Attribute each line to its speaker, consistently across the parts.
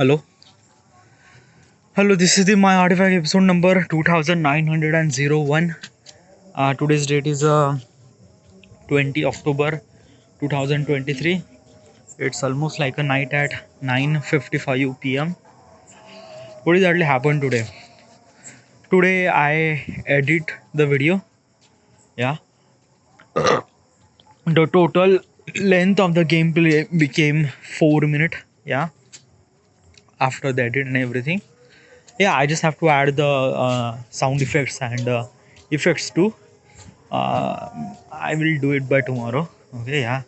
Speaker 1: Hello. Hello, this is the My Artifact episode number 2901. Today's date is 20 October 2023. It's almost like a night at 9:55 p.m. What exactly happened today? Today I edit the video. Yeah. The total length of the gameplay became 4 minutes. Yeah. After the edit and everything. Yeah, I just have to add the sound effects and effects too. I will do it by tomorrow. Okay, yeah.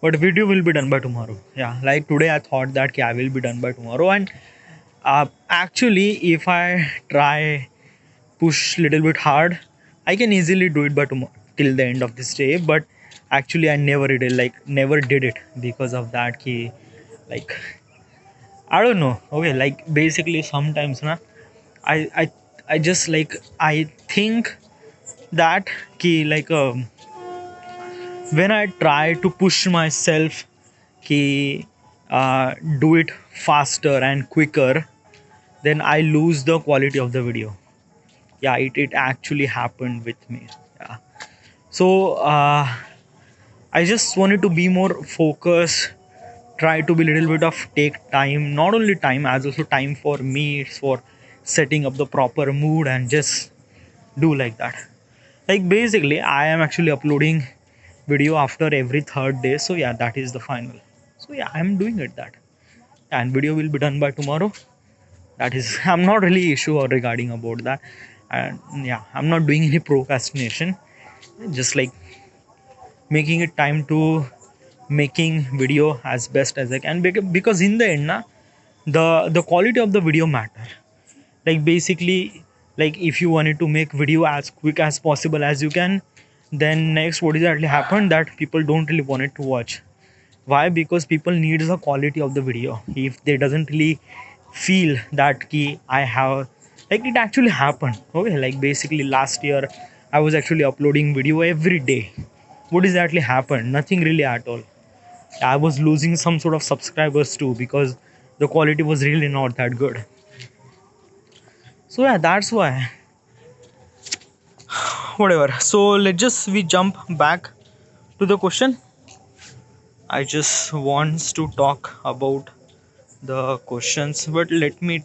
Speaker 1: But video will be done by tomorrow. Yeah, like today I thought that I will be done by tomorrow, and actually, if I try push little bit hard, I can easily do it by tomorrow till the end of this day. But actually, I never did it. Like never did it because of that. Like I don't know. Okay, like basically sometimes, na, I I I just like I think that like when I try to push myself ki do it faster and quicker, then I lose the quality of the video. Yeah, it actually happened with me. Yeah. So I just wanted to be more focused, try to be a little bit of take time, not only time as also time for me, it's for setting up the proper mood and just do like that. Like basically I am actually uploading video after every third day, so yeah, that is the final. So yeah, I'm doing it that, and video will be done by tomorrow. That is I'm not really sure regarding about that. And yeah, I'm not doing any procrastination, just like making it time to making video as best as I can, because in the end na, the quality of the video matter. Like basically, like if you wanted to make video as quick as possible as you can, then next what exactly happened that people don't really want it to watch. Why? Because people need the quality of the video. If they doesn't really feel that key I have, like it actually happened. Okay, like basically last year I was actually uploading video every day. What exactly happened? Nothing really at all. I was losing some sort of subscribers too because the quality was really not that good. So yeah, that's why. Whatever. So let's just we jump back to the question. I just wants to talk about the questions, but let me.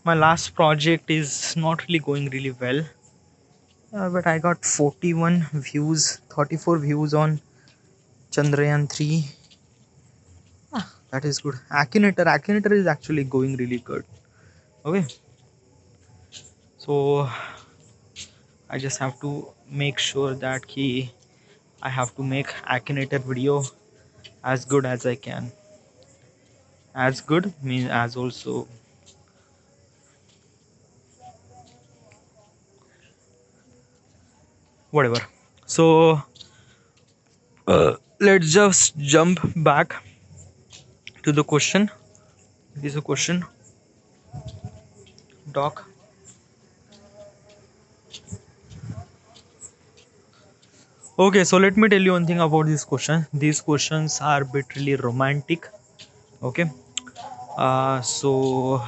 Speaker 1: My last project is not really going really well, but I got 41 views, 34 views on Chandrayaan 3. That is good. Akinator is actually going really good. Okay, so I just have to make sure that I have to make Akinator video as good as I can. As good means as also whatever. So let's just jump back to the question. This is a question, doc. Okay, so let me tell you one thing about this question. These questions are bit really romantic. Okay, so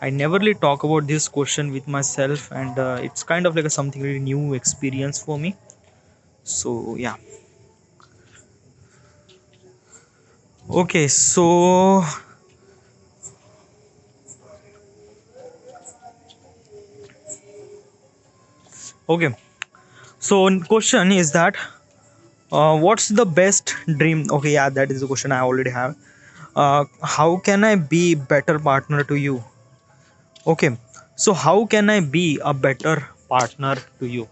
Speaker 1: I never really talk about this question with myself, and it's kind of like a something really new experience for me. So yeah. Okay, so okay, so question is that what's the best dream? Okay, yeah, that is the question I already have. How can I be better partner to you? Okay, so how can I be a better partner to you?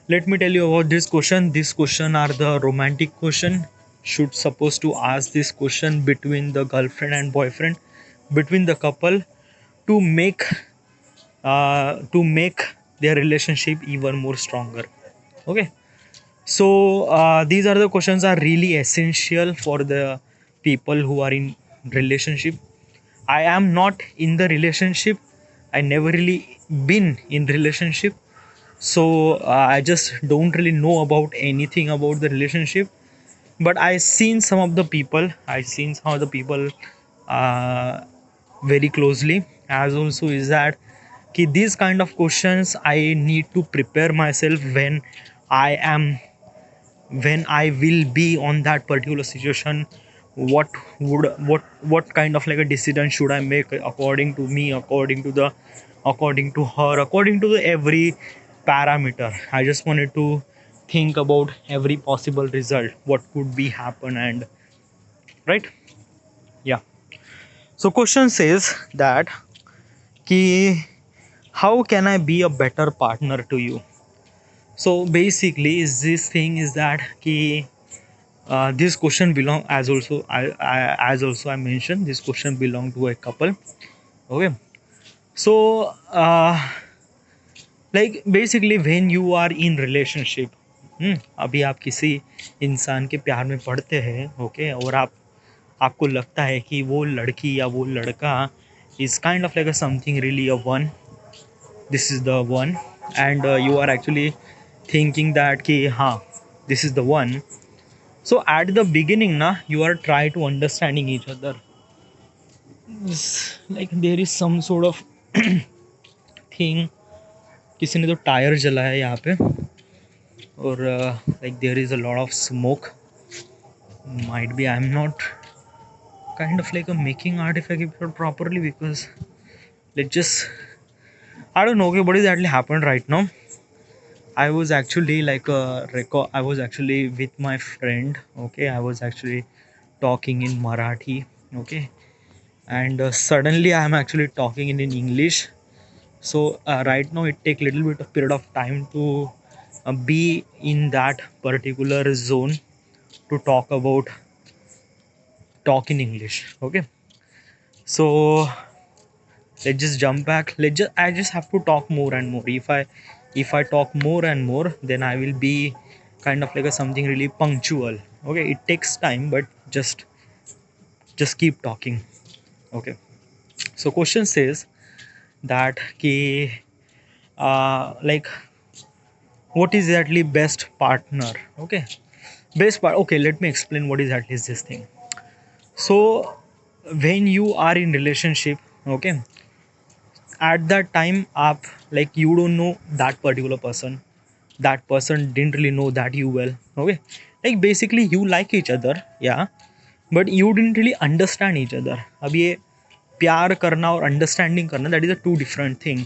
Speaker 1: Let me tell you about this question. This question are the romantic question. Should supposed to ask this question between the girlfriend and boyfriend, between the couple, to make their relationship even more stronger. Okay, so these are the questions are really essential for the people who are in relationship. I am not in the relationship. I never really been in relationship, so I just don't really know about anything about the relationship. but I seen some of the people uh, very closely, as also is that कि these kind of questions I need to prepare myself I am when I will be on that particular situation. What kind of like a decision should I make according to me, according to her, according to the every parameter. I just wanted to think about every possible result, what could be happen, and right. Yeah. So question says that ki how can I be a better partner to you. So basically is this thing is that ki this question belong, as also I mentioned, this question belong to a couple. Okay. So like basically when you are in relationship, अभी आप किसी इंसान के प्यार में पड़ते हैं, okay, और आपको लगता है कि वो लड़की या वो लड़का is kind of like something really a one, this is the one, and you are actually thinking that कि हाँ this is the one. So at the beginning na you are try to understanding each other. Like there is some sort of thing, किसी ने तो tyre जलाया है यहाँ पे, और like there is a lot of smoke. Might be I'm not kind of like a making artifact properly, because let's just, I don't know okay what exactly happened right now. I was actually like a record. I was actually with my friend. Okay, I was actually talking in Marathi. Okay, and suddenly I am actually talking in English. So right now it take little bit of period of time to be in that particular zone to talk in English. Okay, so let's just jump back. I just have to talk more and more. If I talk more and more, then I will be kind of like a something really punctual. Okay, it takes time, but just keep talking. Okay, so question says that ki like what is exactly best partner. Okay, best part. Okay, let me explain what exactly is this thing. So when you are in relationship, okay, at that time up, like you don't know that particular person, that person didn't really know that you well. Okay, like basically you like each other, yeah, but you didn't really understand each other. अब ये प्यार करना और understanding करना, that is a two different thing.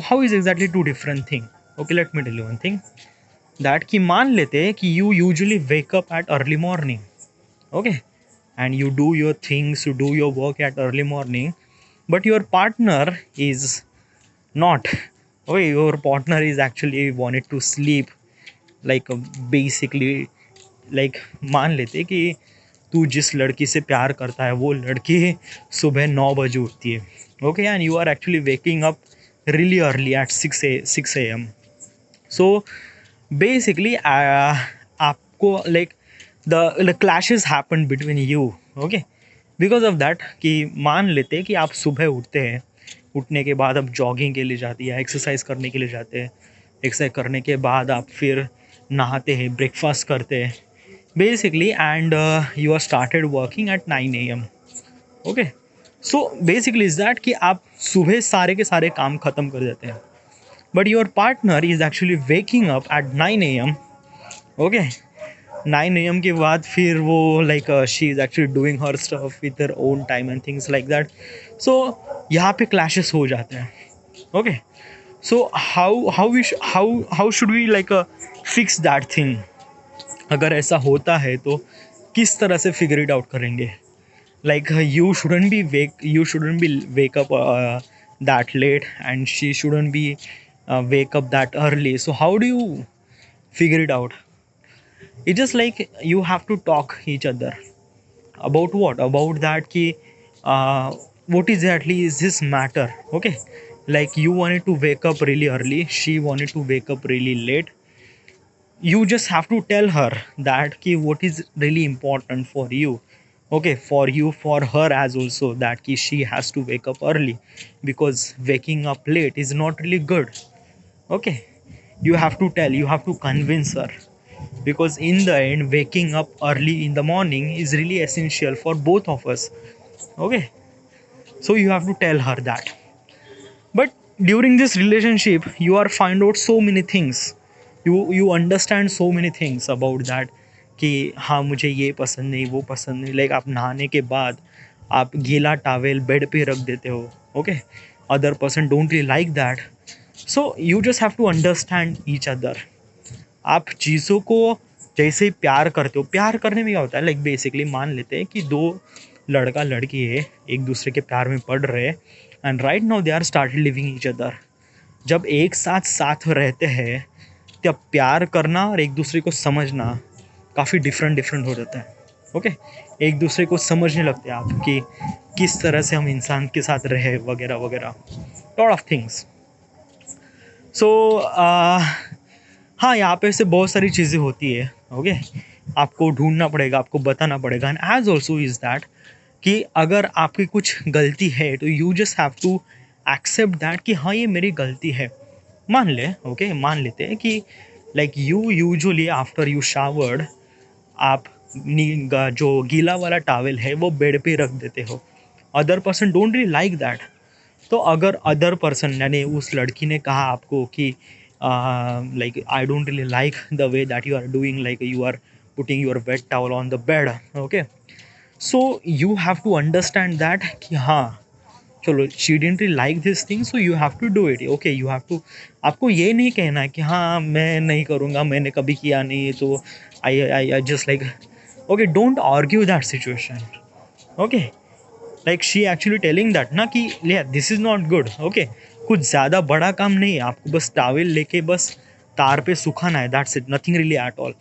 Speaker 1: How is exactly two different thing? Okay, let me tell you one thing, that कि मान लेते हैं कि you usually wake up at early morning, okay, and you do your things, you do your work at early morning, but your partner is not. Okay, your partner is actually wanted to sleep, like basically, like मान लेते कि तू जिस लड़की से प्यार करता है वो लड़की सुबह 9 बजे उठती है, okay, and you are actually waking up really early at 6 a.m. So basically आपको like the clashes happen between you, okay, because of that कि मान लेते कि आप सुबह उठते हैं, उठने के बाद आप जॉगिंग के लिए जाती है, एक्सरसाइज करने के लिए जाते हैं, एक्सरसाइज करने के बाद आप फिर नहाते हैं, ब्रेकफास्ट करते हैं basically, and you are started working at 9 a.m. Okay, so basically is that कि आप सुबह सारे के सारे काम ख़त्म कर देते हैं, but your partner is actually waking up at 9 a.m. Okay, 9 a.m. के बाद फिर वो like she is actually doing her stuff with her own time and things like that. So यहाँ पे क्लैशेस हो जाते हैं. Okay, so how should we like fix that thing. अगर ऐसा होता है तो किस तरह से फिगर इट आउट करेंगे. Like you shouldn't be wake up that late, and she shouldn't be wake up that early. So how do you figure it out? It's just like you have to talk each other about about that ki what exactly is this matter. Okay, like you wanted to wake up really early, she wanted to wake up really late. You just have to tell her that ki what is really important for you. Okay, for you, for her as also, that ki she has to wake up early, because waking up late is not really good. Okay, you have to tell, you have to convince her, because in the end waking up early in the morning is really essential for both of us. Okay, so you have to tell her that. But during this relationship you are find out so many things, you understand so many things about that कि हाँ मुझे ये पसंद नहीं वो पसंद नहीं, like आप नहाने के बाद आप गीला टावेल बेड पे रख देते हो. Okay, other person don't really like that. So you just have to understand each other. आप चीज़ों को जैसे ही प्यार करते हो, प्यार करने में क्या होता है, लाइक बेसिकली मान लेते हैं कि दो लड़का लड़की है, एक दूसरे के प्यार में पड़ रहे हैं and right now they are started living each other. जब एक साथ साथ रहते हैं तब प्यार करना और एक दूसरे को समझना काफ़ी डिफरेंट हो जाता है. ओके, एक दूसरे को समझने लगते हैं आप कि किस तरह से हम इंसान के साथ रहे वगैरह वगैरह, लॉट ऑफ थिंग्स. सो हाँ, यहाँ पे से बहुत सारी चीज़ें होती है. ओके, आपको ढूंढना पड़ेगा, आपको बताना पड़ेगा. And as also is that कि अगर आपकी कुछ गलती है तो you just have to accept that कि हाँ ये मेरी गलती है. मान ले, ओके, मान लेते हैं कि like you usually after you showered आप जो गीला वाला टावल है वो बेड पे रख देते हो. Other person don't really like that. तो अगर अदर पर्सन यानी उस लड़की ने कहा आपको कि like I don't really like the way that you are doing, like you are putting your wet towel on the bed. Okay, so you have to understand that कि हाँ चलो she didn't really like this thing so you have to do it. Okay, you have to, आपको ये नहीं कहना है कि हाँ मैं नहीं करूँगा, मैंने कभी किया नहीं तो I just like. Okay, don't argue that situation. Okay, like she actually telling that ना कि this is not good. Okay, कुछ ज़्यादा बड़ा काम नहीं है, आपको बस टावल लेके बस तार पे सुखाना है, that's it, nothing really at all.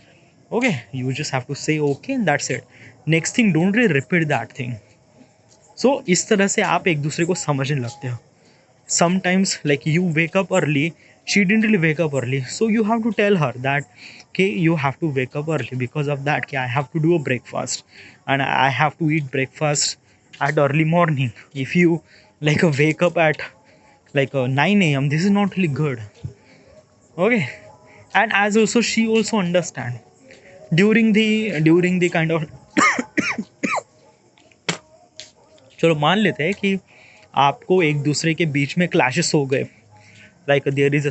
Speaker 1: Okay, you just have to say okay and that's it. Next thing, don't really repeat that thing. So इस तरह से आप एक दूसरे को समझने लगते हो. Sometimes like you wake up early, she didn't really wake up early, so you have to tell her that कि you have to wake up early because of that कि I have to do a breakfast and I have to eat breakfast at early morning. If you like wake up at like 9 a.m., this is not really good. Okay, and as also she also understand during the kind of चलो मान लेते हैं कि आपको एक दूसरे के बीच में क्लैशेस हो गए, like there is a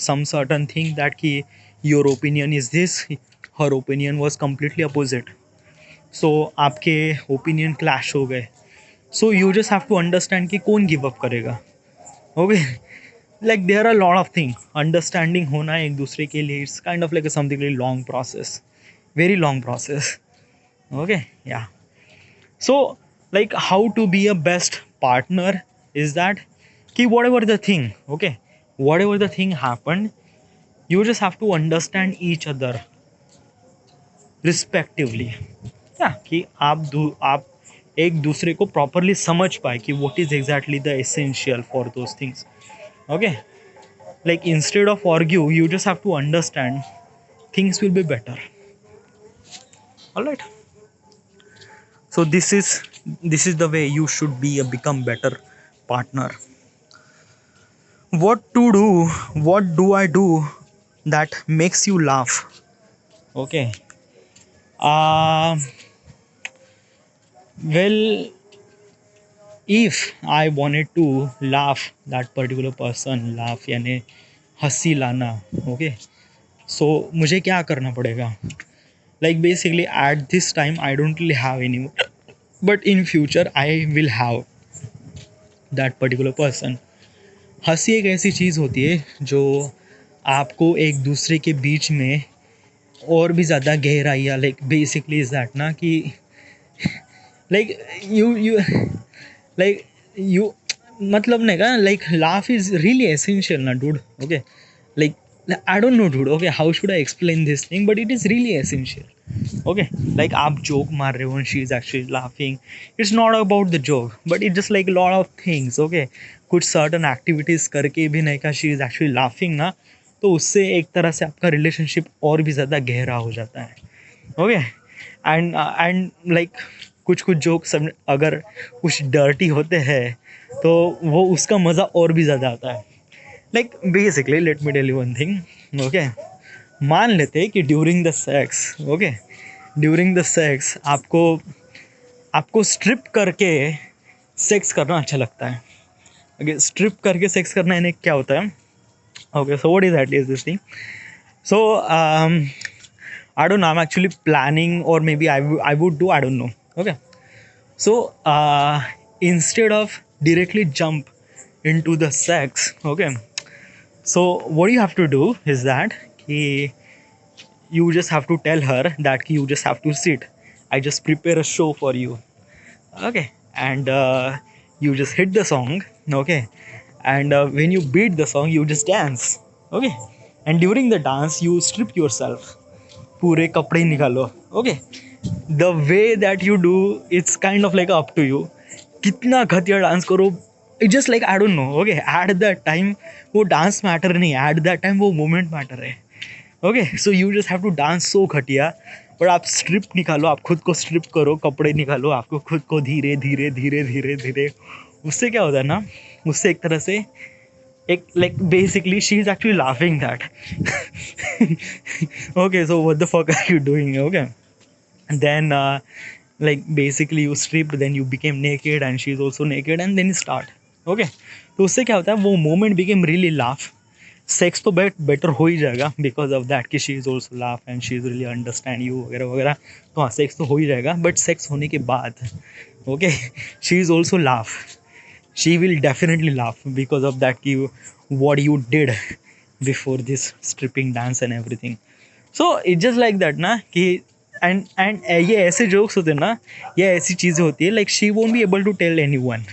Speaker 1: some certain thing that कि your opinion is this, her opinion was completely opposite. So आपके ओपिनियन क्लैश हो गए. So you just have to understand कि कौन गिव अप करेगा. Okay, like there are lot of thing. Understanding होना एक दूसरे के लिए it's kind of like something very long process, very long process. Okay, yeah. So like how to be a best partner is that कि whatever the thing, okay, whatever the thing happen, you just have to understand each other respectively. या कि आप एक दूसरे को properly समझ पाए कि what is exactly the essential for those things. Okay, like instead of argue you just have to understand, things will be better. Alright, so this is the way you should be a become better partner. What do I do that makes you laugh? Okay, well, if I wanted to laugh that particular person, laugh यानी हंसी लाना. okay, so मुझे क्या करना पड़ेगा, like basically at this time I don't really have any, but in future I will have that particular person. हंसी एक ऐसी चीज़ होती है जो आपको एक दूसरे के बीच में और भी ज़्यादा गहराई, या लाइक बेसिकली इज़ दैट ना कि लाइक यू मतलब नहीं का, like laugh is really essential ना dude. Okay, like I don't know dude, okay, how should I explain this thing, but it is really essential. Okay, like आप joke मार रहे हो and she is actually laughing, it's not about the joke but it just like lot of things. Okay, कुछ certain activities करके भी नहीं का she is actually laughing ना, तो उससे एक तरह से आपका रिलेशनशिप और भी ज़्यादा गहरा हो जाता है. ओके, एंड लाइक कुछ जोक्स अगर कुछ डर्टी होते हैं तो वो उसका मज़ा और भी ज़्यादा आता है. Like basically let me tell you one thing. Okay, मान लेते कि during the sex, okay, during the sex आपको आपको स्ट्रिप करके सेक्स करना अच्छा लगता है। ओके, स्ट्रिप करके सेक्स करना यानी क्या होता है? Okay, so what is that is this thing? So I don't know, I'm actually planning, or maybe I would do, I don't know. Okay, so instead of directly jump into the sex, okay, so what you have to do is that ki you just have to tell her that ki you just have to sit, I just prepare a show for you, okay, and you just hit the song, okay, and when you beat the song you just dance, okay, and during the dance you strip yourself, पूरे कपड़े निकालो, ओके। The way that you do it's kind of like up to you, कितना घटिया dance करो, it just like I don't know, okay, at that time वो dance matter नहीं, at that time वो मोमेंट मैटर है, okay. So you just have to dance so घटिया, but आप strip निकालो, आप खुद को स्ट्रिप करो, कपड़े निकालो, आपको खुद को धीरे धीरे धीरे धीरे धीरे, उससे क्या होता है ना, उससे एक तरह से एक like basically she is actually laughing that okay, so what the fuck are you doing, okay, and then like basically you stripped, then you became naked and she is also naked and then you start, okay, तो उससे क्या होता है, वो moment became really laugh, sex तो better हो ही जाएगा because of that कि she is also laugh and she is really understand you वगैरह वगैरह, तो हाँ सेक्स तो हो ही जाएगा, बट सेक्स होने के बाद okay she is also laugh, she will definitely laugh because of that ki what you did before this stripping dance and everything. So it's just like that ना कि and ये ऐसे jokes होते हैं ना, ये ऐसी चीज़ें होती है like she won't be able to tell anyone,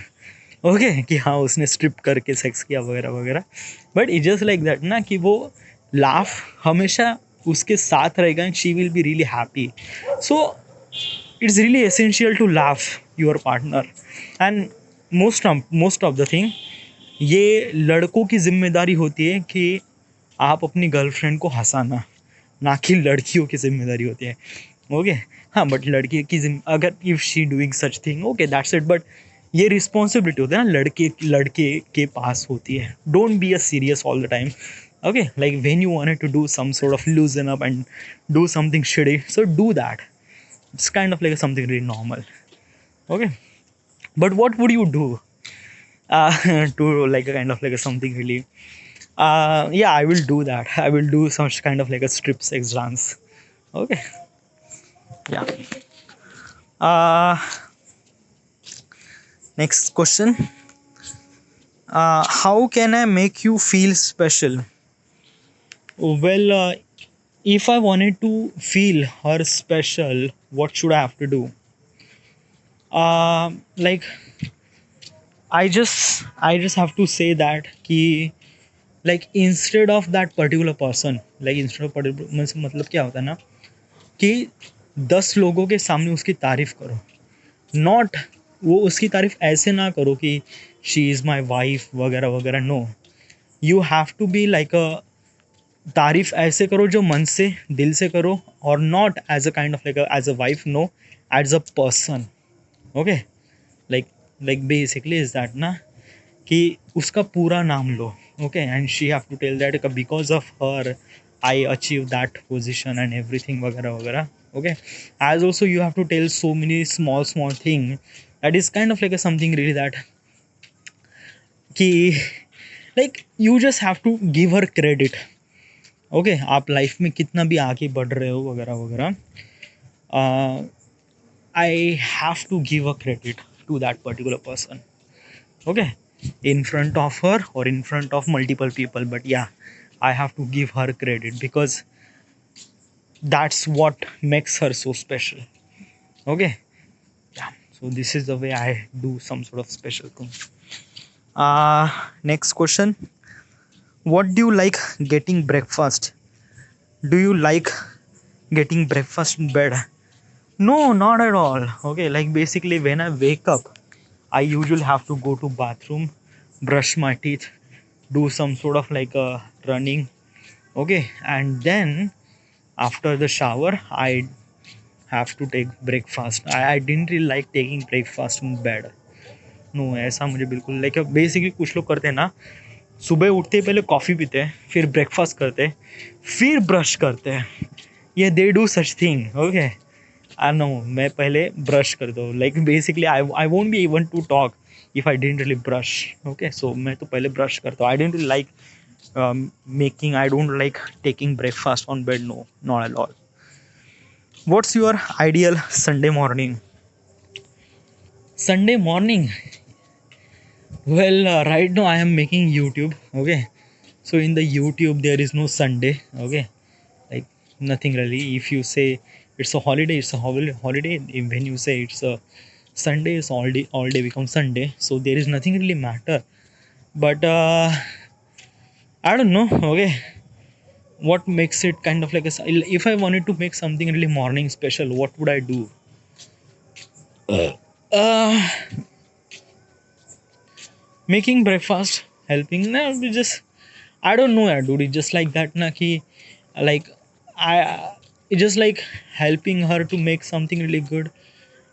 Speaker 1: okay कि हाँ उसने स्ट्रिप करके सेक्स किया वगैरह वगैरह, but it just like that ना कि वो लाफ हमेशा उसके साथ रहेगा and she will be really happy. So it's really essential to laugh your partner and most of the thing ये लड़कों की जिम्मेदारी होती है कि आप अपनी गर्लफ्रेंड को हंसाना, ना कि लड़कियों की जिम्मेदारी होती है. ओके हाँ, बट लड़की की अगर if she doing such thing okay that's it, but ये रिस्पॉन्सिबिलिटी होती है ना लड़के के पास होती है. Don't be a serious all the time. Okay, like when you wanted to do some sort of loosen up and do something shitty, so do that. It's kind of like something really normal. Okay, but what would you do to like a kind of like a something really yeah, I will do that. I will do some kind of like a strip sex dance. Okay, yeah. Next question. How can I make you feel special? Well, if I wanted to feel her special, what should I have to do? Like I just have to say that कि like instead of that particular person, like instead of particular मतलब क्या होता है ना कि 10 लोगों के सामने उसकी तारीफ करो. नॉट वो उसकी तारीफ ऐसे ना करो कि शी इज़ माई वाइफ वगैरह वगैरह. No, you have to be like a तारीफ ऐसे करो जो मन से दिल से करो, और not as a kind of like as a wife, no, as a person. Okay, like basically is that ना कि उसका पूरा नाम लो. Okay, and she have to tell that because of her I achieve that position and everything वगैरह वगैरह. Okay, as also you have to tell so many small thing that is kind of like something really that कि like you just have to give her credit. Okay, आप life में कितना भी आगे बढ़ रहे हो वगैरह वगैरह, I have to give a credit to that particular person. Okay, in front of her or in front of multiple people, but yeah, I have to give her credit because that's what makes her so special. Okay, yeah, so this is the way I do some sort of special thing. Next question. What do you like getting breakfast? Do you like getting breakfast in bed? No, not at all. Okay, like basically when I wake up, I usually have to go to bathroom, brush my teeth, do some sort of like a running. Okay, and then after the shower I have to take breakfast. I didn't really like taking breakfast in bed. No, ऐसा मुझे बिल्कुल like basically कुछ लोग करते हैं ना सुबह उठते ही पहले कॉफ़ी पीते हैं, फिर ब्रेकफास्ट करते हैं, फिर ब्रश करते हैं। ये they do such thing, okay. I know, मैं पहले ब्रश करता हूँ, like basically I won't be even to talk if I didn't really brush. Okay, so मैं तो पहले ब्रश करता हूँ। I didn't like making, I don't like taking breakfast on bed, no, not at all. What's your ideal Sunday morning? Sunday morning. Well, right now I am making YouTube. Okay, so in the YouTube there is no Sunday. Okay, like nothing really. If you say it's a holiday, it's a holiday. When you say it's a Sunday, it's all day becomes Sunday. So there is nothing really matter. But I don't know. Okay, what makes it kind of like a? If I wanted to make something really morning special, what would I do? Uh, Making breakfast, helping. No, we just, I don't know, yeah, dude. It's just like that, na ki, like, I, it's just like helping her to make something really good.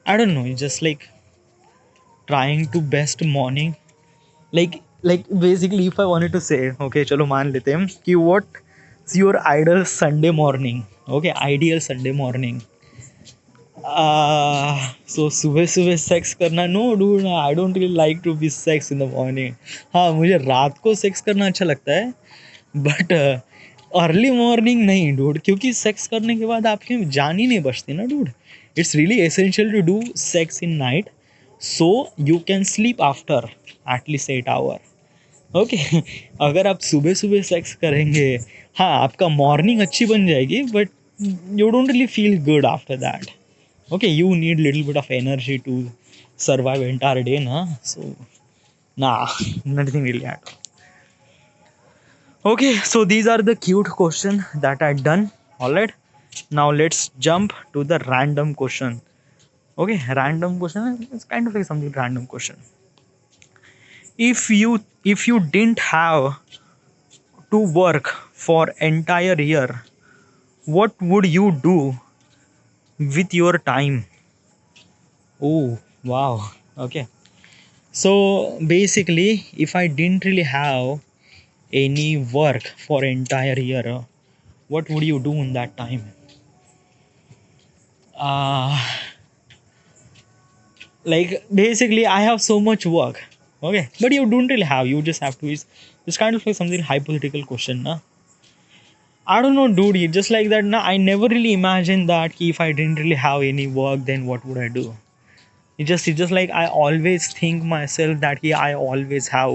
Speaker 1: I don't know. It's just like trying to best morning. Like basically, if I wanted to say, okay, चलो मान लेते हैं कि what's your ideal Sunday morning? Okay, ideal Sunday morning. सो सुबह सुबह sex करना, no dude, I don't really like to be sex in the morning. हाँ, मुझे रात को सेक्स करना अच्छा लगता है, बट अर्ली मॉर्निंग नहीं डूड, क्योंकि सेक्स करने के बाद आपकी जान ही नहीं बचती ना dude. It's really essential to do sex in night so you can sleep after at least 8 hour. Okay, अगर आप सुबह सुबह सेक्स करेंगे, हाँ आपका मॉर्निंग अच्छी बन जाएगी, but you don't really feel good after that. Okay, you need little bit of energy to survive entire day, na? So nah, nothing really at all. Okay, so these are the cute question that I done. All right, now let's jump to the random question. Okay, random question, it's kind of like something random question. If you didn't have to work for entire year, what would you do with your time? Oh wow. Okay, so basically, if I didn't really have any work for entire year, what would you do in that time? Uh, like basically, I have so much work. Okay, but you don't really have. You just have to. It's kind of like something hypothetical question, na? I don't know, dude. It's just like that. Na, I never really imagined that if I didn't really have any work, then what would I do? It's just like I always think myself that yeah, I always have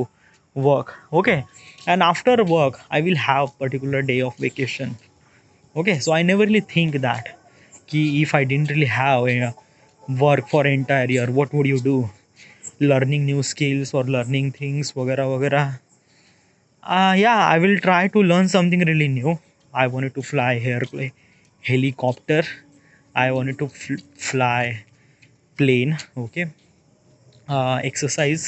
Speaker 1: work. Okay, and after work I will have particular day of vacation. Okay, so I never really think that ki if I didn't really have work for entire year, what would you do? Learning new skills or learning things वगैरह वगैरह. Yeah, I will try to learn something really new. I wanted to fly helicopter. I wanted to fly plane. Okay, exercise,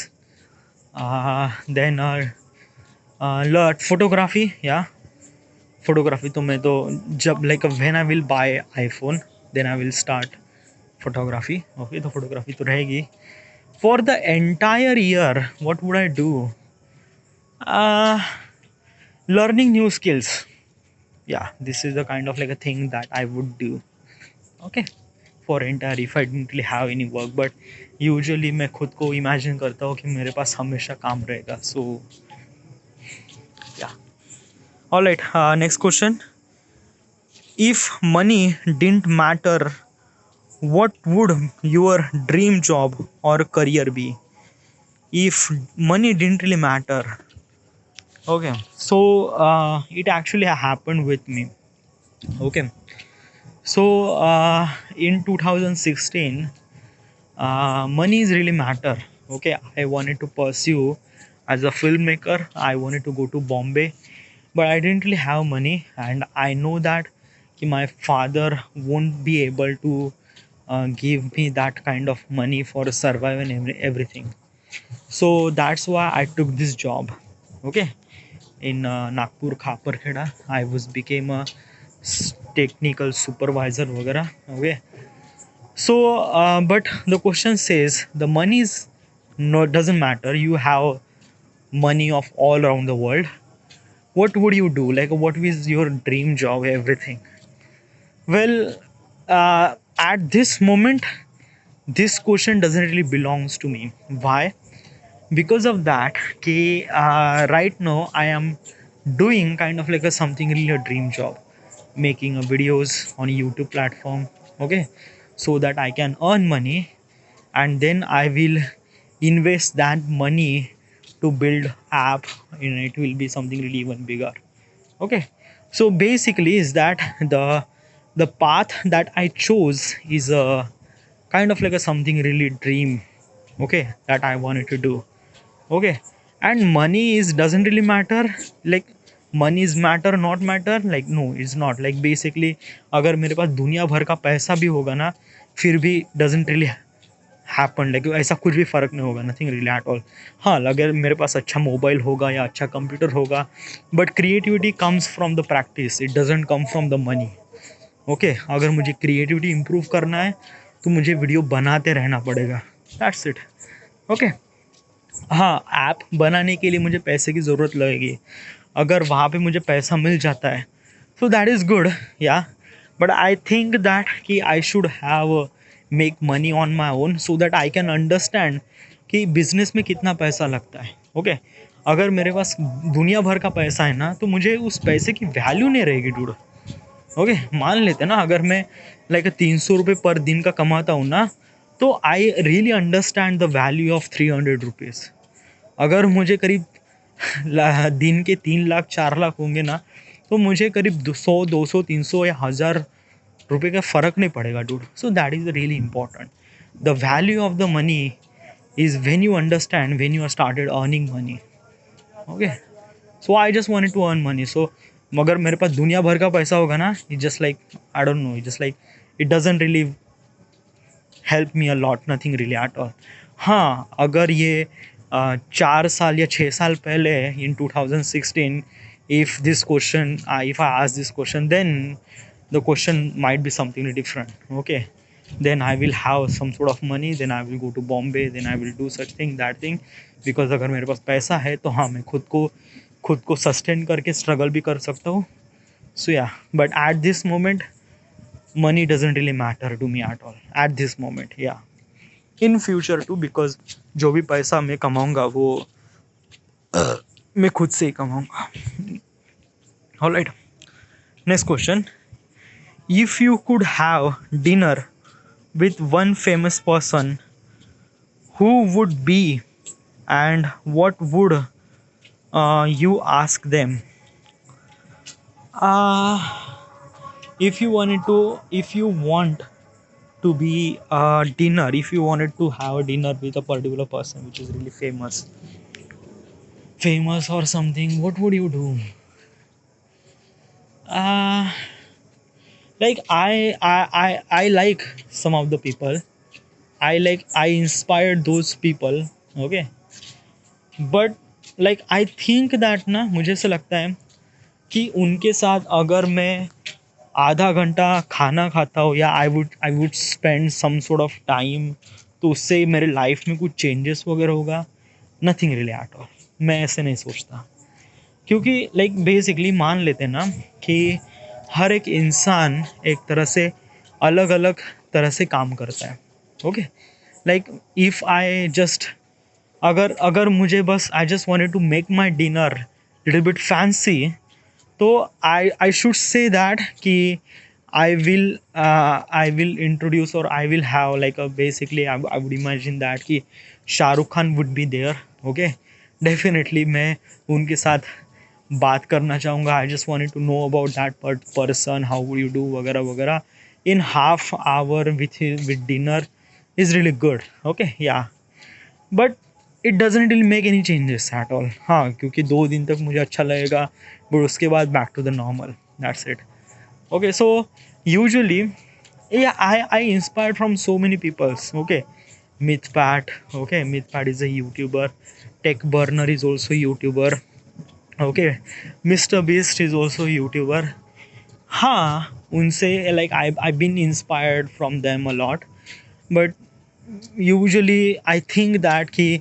Speaker 1: then learn photography. Yeah, photography तो मैं तो जब like when I will buy iPhone, then I will start photography. Okay, तो photography तो रहेगी. For the entire year, what would I do? uh, Learning new skills. Yeah, this is the kind of like a thing that I would do. Okay, for entire if I didn't really have any work, but usually मैं खुद को imagine करता हूँ कि मेरे पास हमेशा काम रहेगा. So yeah. All right, next question. If money didn't matter, what would your dream job or career be? If money didn't really matter. Okay, so it actually happened with me. Okay, so in 2016, money is really matter. Okay, I wanted to pursue as a filmmaker. I wanted to go to Bombay, but I didn't really have money, and I know that my father won't be able to give me that kind of money for survive and everything. So that's why I took this job. Okay, in Nagpur Khaparkheda, I was became a technical supervisor वगैरह. Okay, so but the question says the money is no doesn't matter. You have money of all around the world, what would you do? Like, what is your dream job? Everything. Well, at this moment, this question doesn't really belongs to me. Why? Because of that, right now I am doing kind of like a something really a dream job, making a videos on YouTube platform. Okay, so that I can earn money, and then I will invest that money to build app, and it will be something really even bigger. Okay, so basically is that the path that I chose is a kind of like a something really dream, okay, that I wanted to do. Okay, and money is doesn't really matter. Like, money is matter not matter, like no, it's not. Like basically अगर मेरे पास दुनिया भर का पैसा भी होगा ना, फिर भी doesn't really happen, like ऐसा कुछ भी फर्क नहीं होगा, नथिंग रियली एट ऑल. हाँ, अगर मेरे पास अच्छा मोबाइल होगा या अच्छा कंप्यूटर होगा, but creativity comes from the practice, it doesn't come from the money. Okay, अगर मुझे क्रिएटिविटी इंप्रूव करना है तो मुझे वीडियो बनाते रहना पड़ेगा. That's it. ओके. हाँ, ऐप बनाने के लिए मुझे पैसे की ज़रूरत लगेगी. अगर वहाँ पे मुझे पैसा मिल जाता है so that is good. Yeah, but I think that कि I should have make money on my own so that I can understand कि बिजनेस में कितना पैसा लगता है. ओके, अगर मेरे पास दुनिया भर का पैसा है ना, तो मुझे उस पैसे की वैल्यू नहीं रहेगी डूड. ओके, मान लेते ना अगर मैं लाइक 300 रुपये पर दिन का कमाता हूँ ना, तो I really understand the value of 300 rupees. अगर मुझे करीब दिन के 3 लाख 4 लाख होंगे ना, तो मुझे करीब 100 200 300 या 1000 रुपये का फ़र्क नहीं पड़ेगा dude. So that is really important. The value of the money is when you understand, when you are started earning money. Okay, so I just wanted to earn money. So मगर मेरे पास दुनिया भर का पैसा होगा ना, it just like I don't know, just like it doesn't really help me a lot, nothing really at all. हाँ, अगर ये 4 साल या 6 साल पहले इन 2016, if this question if I ask this question, then the question might be something different. Okay, then I will have some sort of money, then I will go to Bombay, then I will do such thing that thing. because अगर मेरे पास पैसा है तो हाँ, मैं खुद को sustain करके स्ट्रगल भी कर सकता हूँ. सो या, but at this moment money doesn't really matter to me at all at this moment. Yeah, in future too, because जो भी पैसा मैं कमाऊंगा वो मैं खुद से ही कमाऊंगा. Alright, next question. If you could have dinner with one famous person, who would be and what would you ask them? If you want to be dinner, if you wanted to have a dinner with a particular person which is really famous or something, what would you do? uh, like I like some of the people. I inspired those people. Okay, but like I think that ना, मुझे ऐसा लगता है कि उनके साथ अगर मैं आधा घंटा खाना खाता हूँ, या I would spend some sort of time, तो उससे मेरे लाइफ में कुछ चेंजेस वगैरह होगा. Nothing really at all. मैं ऐसे नहीं सोचता, क्योंकि लाइक बेसिकली मान लेते हैं ना कि हर एक इंसान एक तरह से अलग अलग तरह से काम करता है. Okay, like if I just अगर अगर मुझे बस I just wanted to make my dinner little bit fancy, तो आई शुड से दैट कि आई विल इंट्रोड्यूस और I will have like basically I would imagine that कि Shahrukh Khan would be there. Okay, definitely मैं उनके साथ बात करना चाहूँगा. I just wanted to know about that person, how would you do वगैरह वगैरह. In half hour with dinner is really good. Okay, yeah, but it doesn't really make any changes at all. हाँ, क्योंकि 2 दिन तक मुझे अच्छा लगेगा, but उसके बाद back to the normal. That's it. Okay, so usually I inspired from so many peoples. Okay, Mythpat. Okay, Mythpat is a YouTuber. Tech Burner is also YouTuber. Okay, Mister Beast is also YouTuber. हाँ, उनसे like I been inspired from them a lot, but usually I think that कि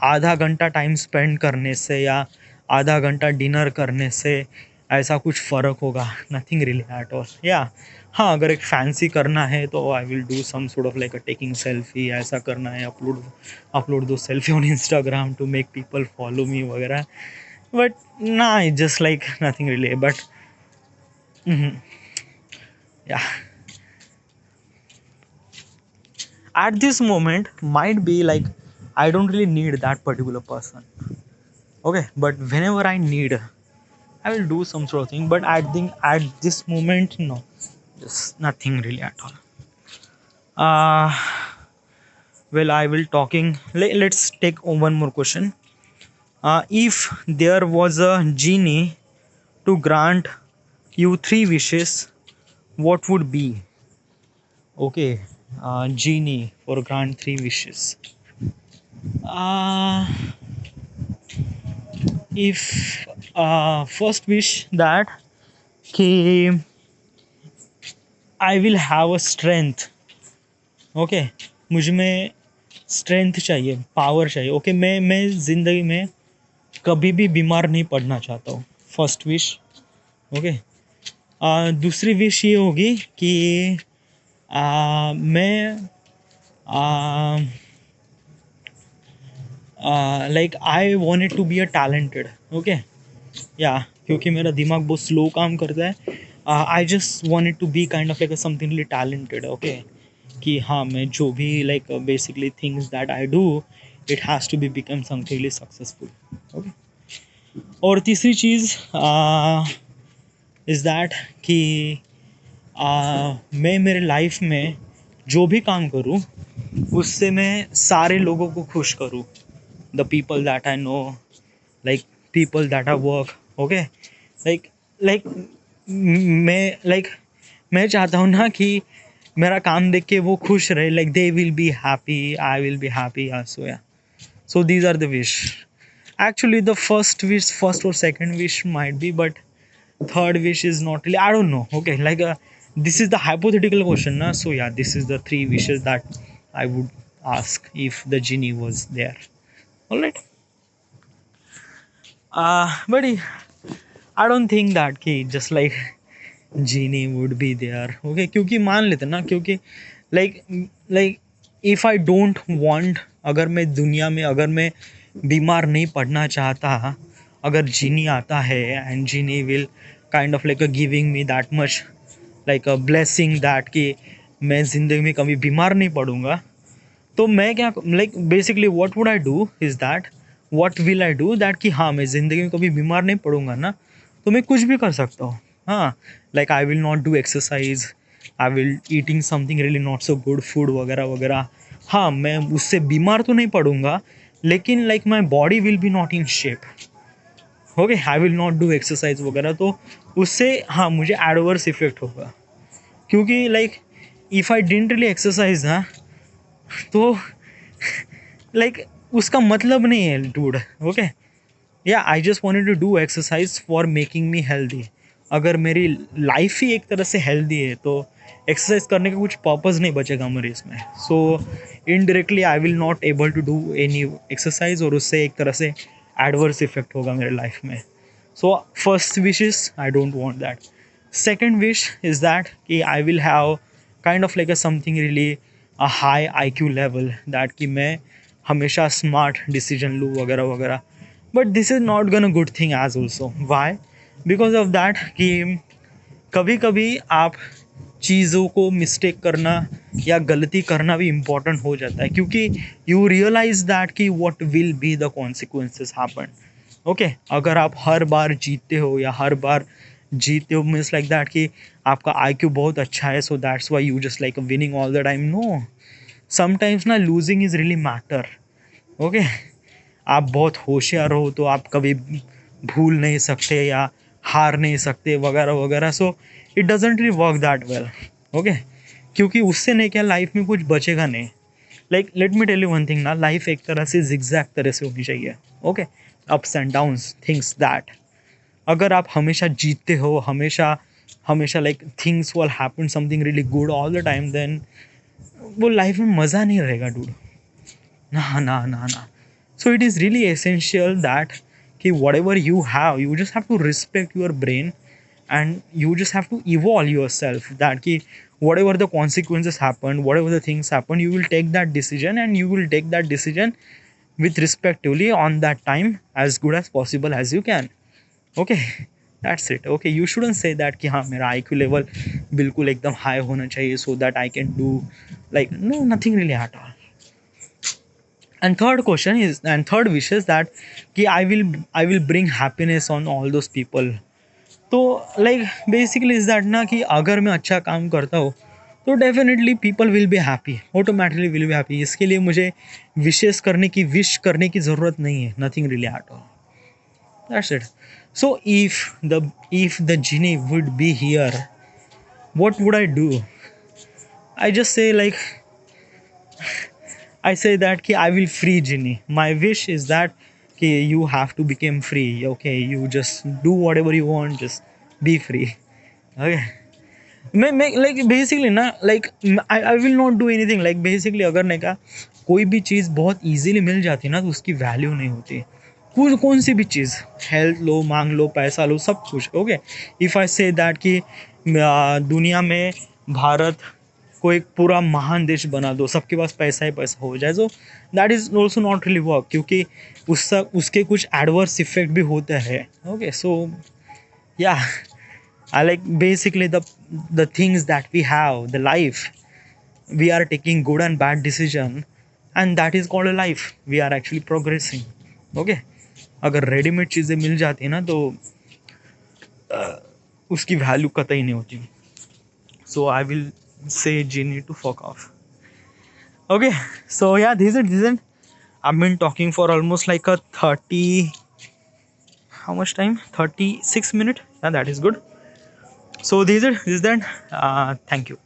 Speaker 1: आधा घंटा time spend करने से या आधा घंटा डिनर करने से ऐसा कुछ फ़र्क होगा, नथिंग रियली एट ऑल। या हाँ, अगर एक फैंसी करना है तो I will do some sort of like a taking selfie, ऐसा करना है, upload two selfie on Instagram to make people follow me वगैरह, बट ना, just like nothing really, but yeah at this moment might be like I don't really need that particular person, okay, but whenever I need, I will do some sort of thing, but I think at this moment, no, just nothing really at all. uh well, I will talking, let's take one more question. If there was a genie to grant you three wishes, what would be? Okay, genie for grant three wishes. uh if first wish that कि I will have a strength, okay, मुझ में strength चाहिए, power चाहिए, okay, मैं ज़िंदगी में कभी भी बीमार नहीं पड़ना चाहता हूँ, फर्स्ट विश, ओके। दूसरी विश ये होगी कि मैं like I wanted to be a talented, okay, yeah क्योंकि मेरा दिमाग बहुत स्लो काम करता है, I just wanted to be kind of like something really talented, okay, कि हाँ, मैं जो भी like basically things that I do, it has to be become something really successful, okay. और तीसरी चीज़ इज़ दैट कि मैं मेरे लाइफ में जो भी काम करूँ उससे मैं सारे लोगों को खुश करूँ, the people that I know, like people that I work, okay, like मैं चाहता हूँ ना कि मेरा काम देख के वो खुश रहे, like they will be happy, I will be happy also, yeah. So these are the wish. Actually the first or second wish might be, but third wish is not really, I don't know, okay, like this is the hypothetical question na, so yeah, this is the three wishes that I would ask if the genie was there. All right. But I don't think that कि just like genie would be there, okay, क्योंकि मान लेते ना, क्योंकि like like if I don't want, अगर मैं दुनिया में अगर मैं बीमार नहीं पड़ना चाहता, अगर जीनी आता है and genie will kind of like a giving me that much like a blessing that कि मैं ज़िंदगी में कभी बीमार नहीं पड़ूंगा, तो मैं क्या like basically what would I do is that, what will I do that कि हाँ, मैं ज़िंदगी में कभी बीमार नहीं पड़ूंगा ना, तो मैं कुछ भी कर सकता हूँ, हाँ, like I will not do exercise, I will eating something really not so good food वगैरह वगैरह, हाँ, मैं उससे बीमार तो नहीं पड़ूंगा, लेकिन like my body will be not in shape, okay, I will not do exercise वगैरह, तो उससे हाँ मुझे एडवर्स इफेक्ट होगा, क्योंकि like if I didn't really exercise ना, तो लाइक उसका मतलब नहीं है dude, okay, yeah I just wanted to do exercise for making me healthy, अगर मेरी लाइफ ही एक तरह से हेल्दी है तो एक्सरसाइज करने का कुछ पर्पज़ नहीं बचेगा मेरे इसमें, so indirectly I will not able to do any exercise, और उससे एक तरह से एडवर्स इफेक्ट होगा मेरे लाइफ में, so first wish is I don't want that. Second wish is that कि I will have kind of like a something really a high IQ level, that कि मैं हमेशा स्मार्ट डिसीजन लूँ वगैरह वगैरह, but this is not gonna good thing as also, why, because of that कि कभी कभी आप चीज़ों को मिस्टेक करना या गलती करना भी इम्पॉर्टेंट हो जाता है, क्योंकि यू रियलाइज दैट कि what will be the consequences happen, okay, अगर आप हर बार जीतते हो या हर बार जीतते हो मीन्स लाइक दैट कि आपका IQ बहुत अच्छा है, so that's why you just like winning all the time, no, sometimes ना losing is really matter, okay, आप बहुत होशियार हो तो आप कभी भूल नहीं सकते या हार नहीं सकते वगैरह वगैरह, so it doesn't really work that well, okay, क्योंकि उससे नहीं क्या लाइफ में कुछ बचेगा नहीं, like let me tell you one thing ना, लाइफ एक तरह से जिगजैग तरह से होनी चाहिए, okay, ups and downs things that, अगर आप हमेशा जीतते हो, हमेशा हमेशा like things will happen something really good all the time, then वो लाइफ में मज़ा नहीं रहेगा डूड, ना ना ना ना, So it is really essential that कि whatever you have, you just have to respect your brain, and you just have to evolve yourself. That कि whatever the consequences happen, whatever the things happen, you will take that decision, and you will take that decision with respectively on that time as good as possible as you can. Okay, that's it. Okay, you shouldn't say that कि हाँ मेरा IQ level बिल्कुल एकदम high होना चाहिए so that I can do like no, nothing really at all. And third question is, and third wish is that कि I will bring happiness on all those people. तो like basically is that ना कि अगर मैं अच्छा काम करता हूँ तो definitely people will be happy, automatically will be happy. इसके लिए मुझे विश करने की ज़रूरत नहीं है. Nothing really at all. That's it. So if the genie would be here, what would I do? I just say like I say that कि I will free Ginny. My wish is that कि you have to become free. Okay, you just do whatever you want, just be free. Okay. मैं like basically ना like I will not do anything. Like basically अगर नहीं कहा कोई भी चीज़ बहुत easily मिल जाती है ना तो उसकी वैल्यू नहीं होती. कौन सी भी चीज़, हेल्थ लो, मांग लो, पैसा लो, सब कुछ. Okay, if I say that कि दुनिया में भारत को एक पूरा महान देश बना दो, सबके पास पैसा ही पैसा हो जाए, सो that is also not really work, क्योंकि उसके कुछ एडवर्स इफेक्ट भी होते हैं. ओके, सो या I like basically the things that we have, the life, we are taking good and bad decision, and that is called a life. We are actually progressing. Okay, अगर readymade चीज़ें मिल जाती है ना तो उसकी वैल्यू कतई नहीं होती. So I will say Genie to fuck off. Okay, so yeah, this is it. I've been talking for almost like a 30, how much time, 36 minutes. Yeah, that is good. So this is that. Thank you.